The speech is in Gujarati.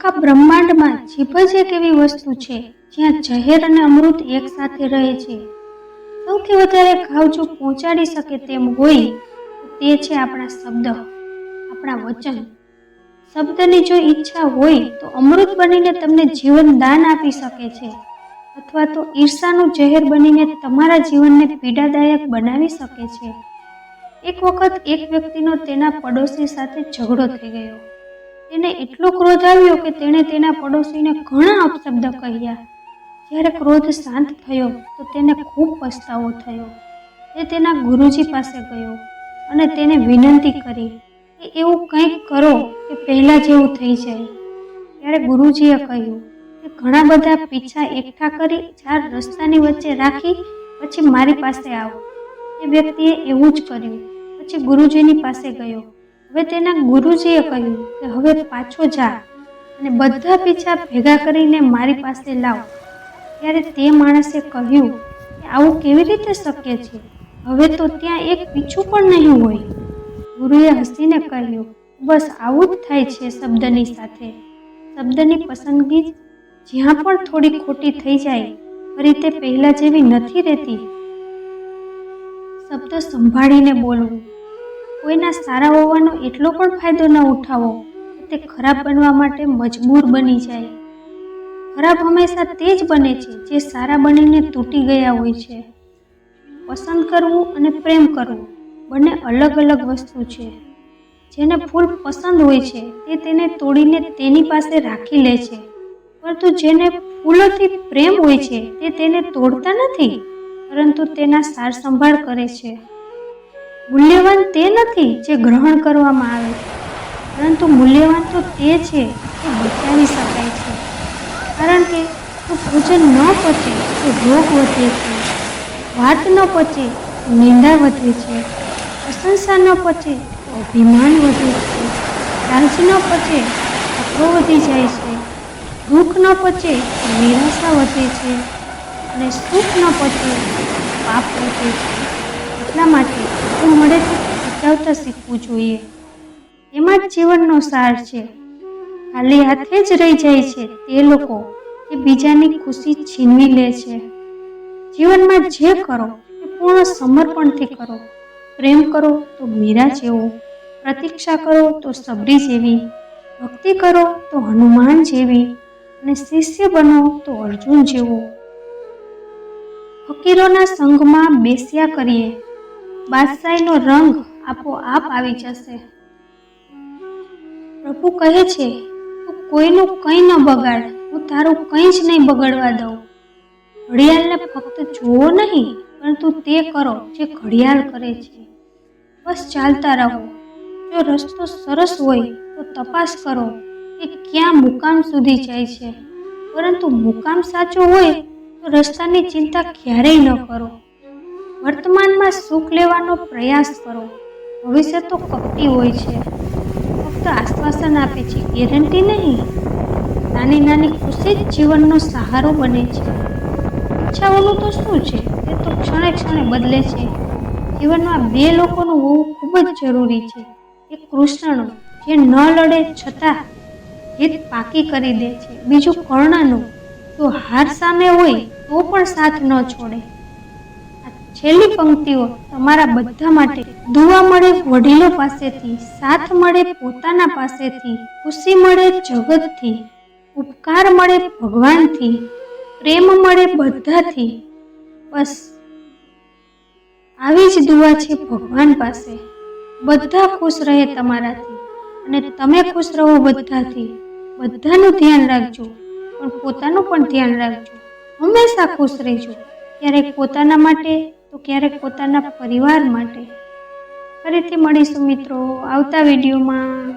આખા બ્રહ્માંડમાં જીભ જ એક એવી વસ્તુ છે જ્યાં ઝેર અને અમૃત એક સાથે રહે છે. સૌથી વધારે ઘાવ જો પહોંચાડી શકે તેમ હોય તો તે છે આપણા શબ્દ, આપણા વચન. શબ્દની જો ઈચ્છા હોય તો અમૃત બનીને તમને જીવન દાન આપી શકે છે, અથવા તો ઈર્ષાનું ઝેર બનીને તમારા જીવનને પીડાદાયક બનાવી શકે છે. એક વખત એક વ્યક્તિનો તેના પડોશી સાથે ઝઘડો થઈ ગયો. તેને એટલો ક્રોધ આવ્યો કે તેણે તેના પડોશીને ઘણા અપશબ્દ કહ્યા. જ્યારે ક્રોધ શાંત થયો તો તેને ખૂબ પસ્તાવો થયો. તે તેના ગુરુજી પાસે ગયો અને તેને વિનંતી કરી કે એવું કંઈક કરો કે પહેલા જેવું થઈ જાય. ત્યારે ગુરુજીએ કહ્યું કે ઘણા બધા પીછા એકઠા કરી 4 રસ્તાની વચ્ચે રાખી પછી મારી પાસે આવો. તે વ્યક્તિએ એવું જ કર્યું. પછી ગુરુજીની પાસે ગયો. હવે તેના ગુરુજીએ કહ્યું કે હવે પાછો જા અને બધા પીછા ભેગા કરીને મારી પાસે લાવ. ત્યારે તે માણસે કહ્યું કે આવું કેવી રીતે શક્ય છે? હવે તો ત્યાં એક પીછું પણ નહીં હોય. ગુરુએ હસીને કહ્યું, બસ આવું જ થાય છે શબ્દની સાથે. શબ્દની પસંદગી જ્યાં પણ થોડી ખોટી થઈ જાય ફરી તે પહેલા જેવી નથી રહેતી. શબ્દ સંભાળીને બોલવું. કોઈના સારા હોવાનો એટલો પણ ફાયદો ન ઉઠાવો કે તે ખરાબ બનવા માટે મજબૂર બની જાય. ખરાબ હંમેશા તે જ બને છે જે સારા બનીને તૂટી ગયા હોય છે. પસંદ કરવું અને પ્રેમ કરવું બંને અલગ અલગ વસ્તુ છે. જેને ફૂલ પસંદ હોય છે તે તેને તોડીને તેની પાસે રાખી લે છે, પરંતુ જેને ફૂલોથી પ્રેમ હોય છે તે તેને તોડતા નથી, પરંતુ તેના સાર સંભાળ કરે છે. મૂલ્યવાન તે નથી જે ગ્રહણ કરવામાં આવે છે, પરંતુ મૂલ્યવાન તો તે છે જે બચાવી શકાય છે. કારણ કે જો ભોજન ન પચે તો રોગ વધે છે, વાત ન પચે તો નિંદા વધે છે, પ્રશંસા ન પચે તો અભિમાન વધે છે, લાજ ન પચે તો અકરો વધી જાય છે, દુઃખ ન પચે તો નિરાશા વધે છે, અને સુખ ન પચે તો પાપ વધે છે. એટલા માટે જો મળે તો પચાવતા શીખવું જોઈએ. એમાં જ જીવનનો સાર છે. ખાલી હાથે જ રહી જાય છે તે લોકો કે બીજાની ખુશી છીનવી લે છે. જીવનમાં જે કરો તે પૂર્ણ સમર્પણથી કરો. પ્રેમ કરો તો મીરા જેવો, પ્રતીક્ષા કરો તો સબરી જેવી, ભક્તિ કરો તો હનુમાન જેવી, અને શિષ્ય બનો તો અર્જુન જેવો. ફકીરોના સંઘમાં બેસ્યા કરીએ, બાદશાહીનો રંગ આપોઆપ આવી જશે. પ્રભુ કહે છે, તું કોઈનું કંઈ ન બગાડ, હું તારું કંઈ જ નહીં બગડવા દઉં. ઘડિયાળને ફક્ત જુઓ નહીં, પરંતુ તે કરો જે ઘડિયાળ કરે છે. બસ ચાલતા રહો. જો રસ્તો સરસ હોય તો તપાસ કરો કે ક્યાં મુકામ સુધી જાય છે, પરંતુ મુકામ સાચો હોય તો રસ્તાની ચિંતા ક્યારેય ન કરો. વર્તમાનમાં સુખ લેવાનો પ્રયાસ કરો. ભવિષ્ય તો કપટી હોય છે, ફક્ત આશ્વાસન આપે છે, ગેરંટી નહીં. નાની નાની ખુશી જ જીવનનો સહારો બને છે. ઈચ્છાઓનું તો શું છે, તે તો ક્ષણે ક્ષણે બદલે છે. જીવનમાં 2 લોકોનું હોવું ખૂબ જ જરૂરી છે. એક કૃષ્ણનું જે ન લડે છતાં જીત પાકી કરી દે છે. બીજું કર્ણનું જો હાર સામે હોય તો પણ સાથ ન છોડે. આ છેલ્લી પંક્તિઓ તમારા બધા માટે. દુઆ મળે વડીલો પાસેથી, સાથ મળે પોતાના પાસેથી, ખુશી મળે જગતથી, ઉપકાર મળે ભગવાનથી, પ્રેમ મળે બધાથી. બસ આવી જ દુઆ છે ભગવાન પાસે. બધા ખુશ રહે તમારાથી અને તમે ખુશ રહો બધાથી. બધાનું ધ્યાન રાખજો, પણ પોતાનું પણ ધ્યાન રાખજો. હંમેશા ખુશ રહેજો, ક્યારેક પોતાના માટે તો ક્યારેક પોતાના પરિવાર માટે. ફરીથી મળીશું મિત્રો આવતા વિડીયોમાં.